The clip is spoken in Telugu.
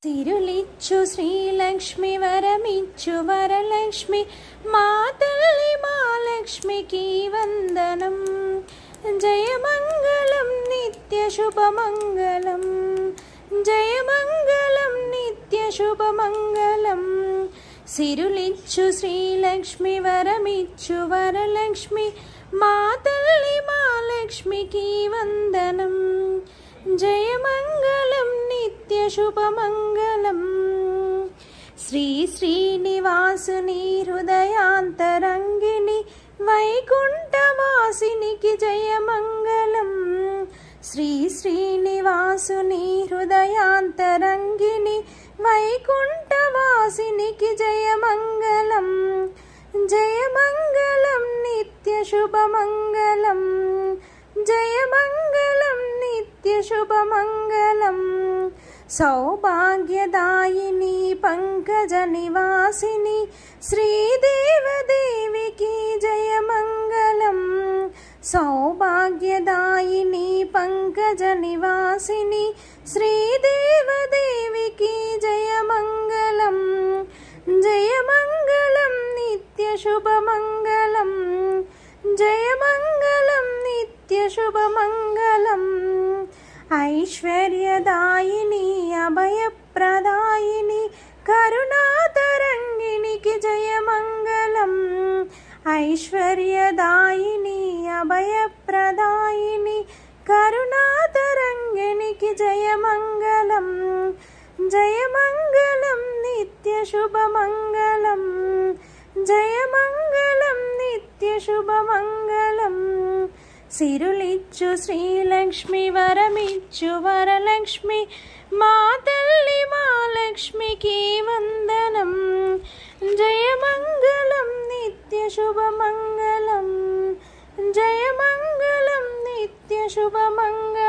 సిరులిచ్చు శ్రీలక్ష్మి వరమిచ్చు వరలక్ష్మి మా తల్లి మా లక్ష్మికి వందనం. జయమంగళం నిత్య శుభమంగళం, జయమంగళం నిత్య శుభమంగళం. సిరులిచ్చు శ్రీలక్ష్మి వరమిచ్చు వరలక్ష్మి మా తల్లి మా లక్ష్మికి వందనం. జయమంగళం నిత్య శుభమంగళం. శ్రీ శ్రీనివాసుని హృదయాంతరంగిణి వైకుంఠవాసినికి జయమంగళం. శ్రీ శ్రీనివాసుని హృదయాంతరంగిణి వైకుంఠవాసినికి జయమంగళం. జయమంగళం నిత్య శుభమంగళం, జయమంగళం నిత్య శుభమంగళం. సౌభాగ్యదాయిని పంకజ నివాసిని శ్రీదేవదేవికి జయమంగళం. సౌభాగ్యదాయిని పంకజ నివాసిని శ్రీదేవదేవికి జయమంగళం. జయమంగళం నిత్య శుభమంగళం, జయమంగళం నిత్య శుభమంగళం. ఐశ్వర్యదాయిని అభయప్రదాయిని కరుణాతరంగిణికి జయమంగళం. ఐశ్వర్యదాయిని అభయప్రదాయిని కరుణాతరంగిణికి జయమంగళం. జయమంగళం నిత్య శుభమంగళం, జయమంగళం నిత్య శుభమంగళం. సిరులిచ్చు శ్రీలక్ష్మి వరమిచ్చు వరలక్ష్మి మా తల్లి మా లక్ష్మికి వందనం. జయమంగళం నిత్య శుభమంగళం, జయమంగళం నిత్య శుభమంగళం.